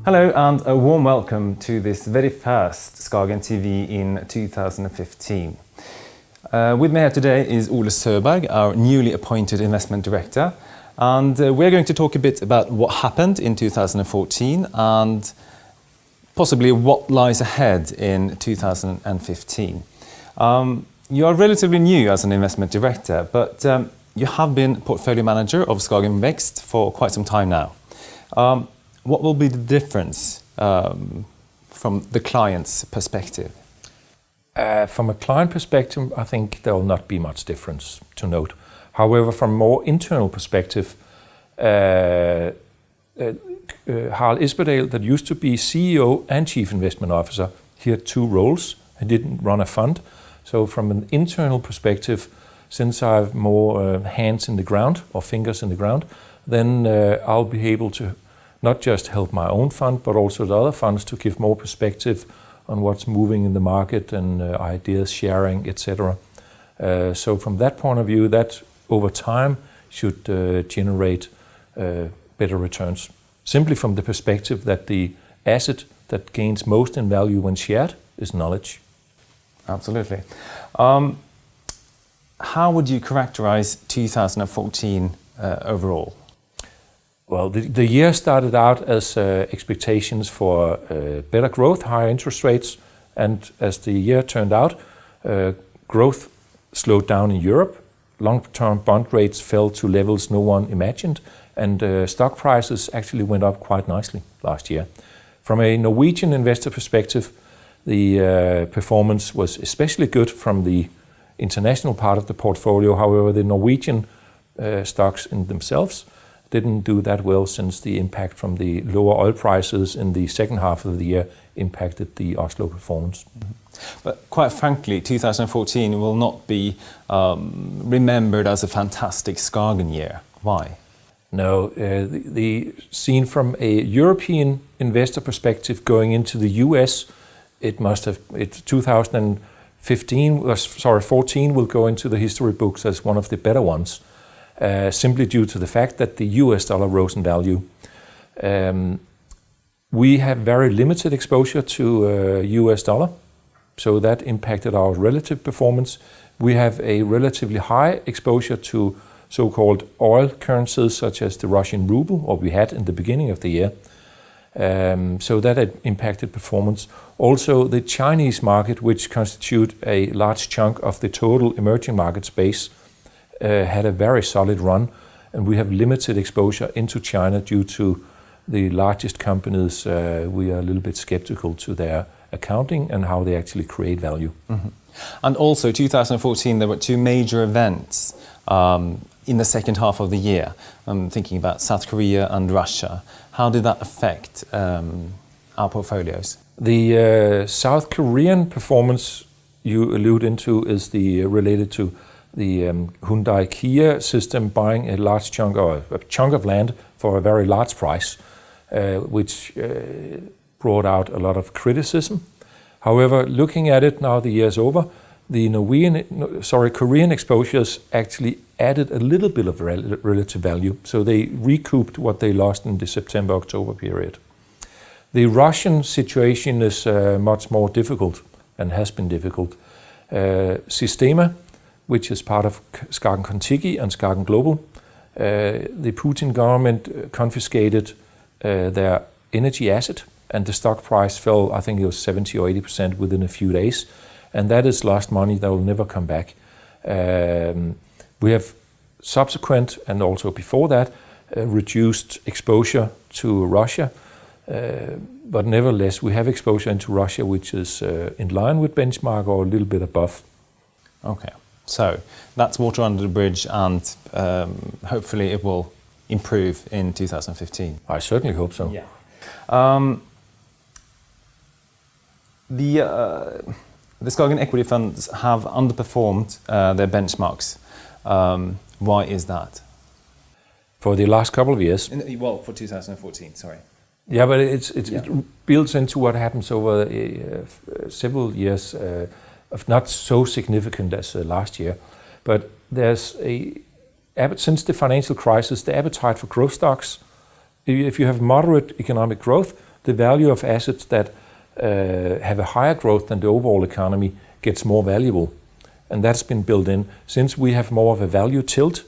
Hello and a warm welcome to this very first Skagen TV in 2015. With me here today is Ole Søberg, our newly appointed investment director, and we're going to talk a bit about what happened in 2014 and possibly what lies ahead in 2015. You are relatively new as an investment director, but you have been portfolio manager of Skagen Växt for quite some time now. What will be the difference from the client's perspective? From a client perspective, I think there will not be much difference to note. However, from a more internal perspective, Harald Isbedal, that used to be CEO and Chief Investment Officer, he had two roles. He didn't run a fund. So from an internal perspective, since I have more hands in the ground or fingers in the ground, then I'll be able to not just help my own fund, but also the other funds to give more perspective on what's moving in the market and ideas sharing, etc. So from that point of view, that over time should generate better returns. Simply from the perspective that the asset that gains most in value when shared is knowledge. Absolutely. How would you characterize 2014 overall? Well, the year started out as expectations for better growth, higher interest rates, and as the year turned out, growth slowed down in Europe. Long-term bond rates fell to levels no one imagined, and stock prices actually went up quite nicely last year. From a Norwegian investor perspective, the performance was especially good from the international part of the portfolio. However, the Norwegian stocks in themselves didn't do that well since the impact from the lower oil prices in the second half of the year impacted the Oslo performance. But quite frankly, 2014 will not be remembered as a fantastic Skagen year. Why? No, the seen from a European investor perspective going into the US, it must have, 14 will go into the history books as one of the better ones. Simply due to the fact that the US dollar rose in value. We have very limited exposure to US dollar, so that impacted our relative performance. We have a relatively high exposure to so-called oil currencies such as the Russian ruble, or we had in the beginning of the year. So that had impacted performance. Also the Chinese market, which constitute a large chunk of the total emerging market space, had a very solid run, and we have limited exposure into China due to the largest companies. We are a little bit skeptical to their accounting and how they actually create value. Mm-hmm. And also 2014 there were two major events in the second half of the year. I'm thinking about South Korea and Russia. How did that affect our portfolios? The South Korean performance you allude into is related to the Hyundai Kia system buying a large chunk or a chunk of land for a very large price, which brought out a lot of criticism. However, looking at it now, the year's over, the Korean exposures actually added a little bit of relative value, so they recouped what they lost in the September-October period. The Russian situation is much more difficult and has been difficult. Systema, which is part of Skagen Contiki and Skagen Global. The Putin government confiscated their energy asset, and the stock price fell, I think it was 70 or 80% within a few days, and that is lost money that will never come back. We have subsequent, and also before that, reduced exposure to Russia, but nevertheless we have exposure into Russia which is in line with benchmark or a little bit above. Okay. So that's water under the bridge, and hopefully it will improve in 2015. I certainly hope so. Yeah. The Skagen equity funds have underperformed their benchmarks. Why is that? For the last couple of years? Well, for 2014, sorry. Yeah, but it builds into what happens over several years of not so significant as last year. But there's since the financial crisis, the appetite for growth stocks, if you have moderate economic growth, the value of assets that have a higher growth than the overall economy gets more valuable. And that's been built in. Since we have more of a value tilt,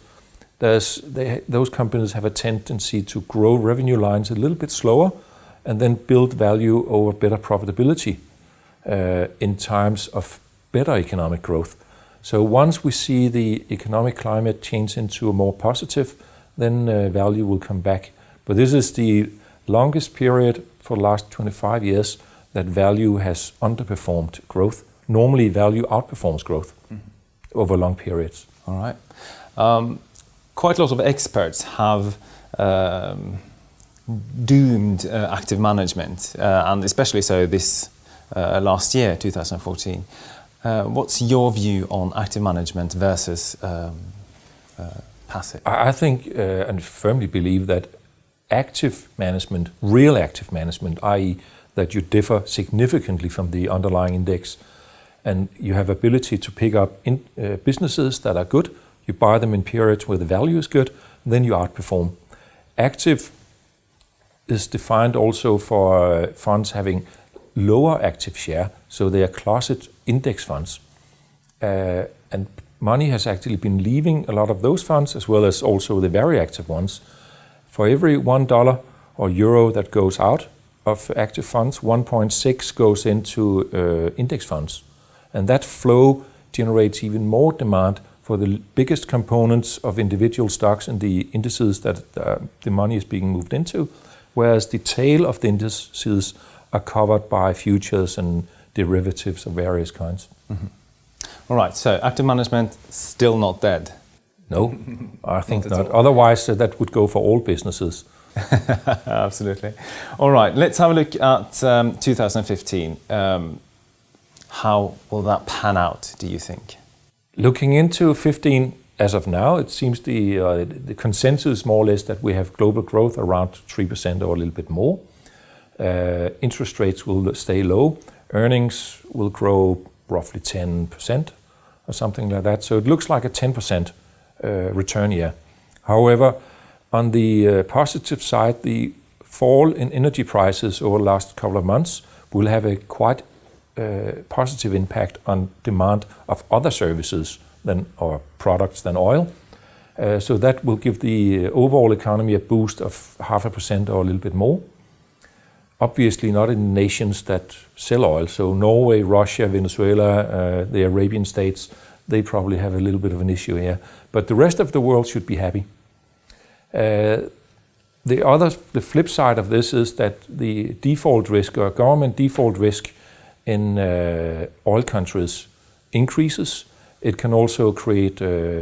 those companies have a tendency to grow revenue lines a little bit slower and then build value over better profitability in times of better economic growth. So once we see the economic climate change into a more positive, then value will come back. But this is the longest period for the last 25 years that value has underperformed growth. Normally value outperforms growth over long periods. All right. Quite a lot of experts have doomed active management, and especially so this last year, 2014. What's your view on active management versus passive? I think and firmly believe that active management, real active management, i.e. that you differ significantly from the underlying index, and you have ability to pick up businesses that are good, you buy them in periods where the value is good, then you outperform. Active is defined also for funds having lower active share, so they are closet index funds. And money has actually been leaving a lot of those funds, as well as also the very active ones. For every $1 or euro that goes out of active funds, 1.6 goes into index funds. And that flow generates even more demand for the biggest components of individual stocks in the indices that the money is being moved into, whereas the tail of the indices are covered by futures and derivatives of various kinds. Mm-hmm. All right, so active management still not dead? No, I think not. Otherwise, that would go for all businesses. Absolutely. All right, let's have a look at 2015. How will that pan out, do you think? Looking into 15, as of now, it seems the consensus is more or less that we have global growth around 3% or a little bit more. Interest rates will stay low. Earnings will grow roughly 10% or something like that. So it looks like a 10% return year. However, on the positive side, the fall in energy prices over the last couple of months will have a quite positive impact on demand of other services or products than oil. So that will give the overall economy a boost of 0.5% or a little bit more. Obviously not in nations that sell oil. So Norway, Russia, Venezuela, the Arabian states, they probably have a little bit of an issue here. But the rest of the world should be happy. The flip side of this is that the default risk or government default risk in oil countries increases. It can also create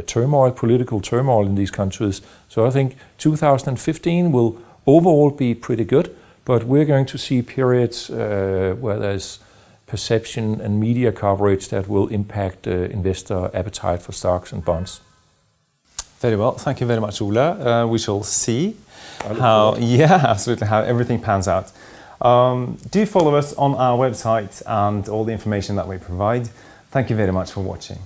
turmoil, political turmoil in these countries. So I think 2015 will overall be pretty good, but we're going to see periods where there's perception and media coverage that will impact investor appetite for stocks and bonds. Very well. Thank you very much, Ole. We shall see how everything pans out. Do follow us on our website and all the information that we provide. Thank you very much for watching.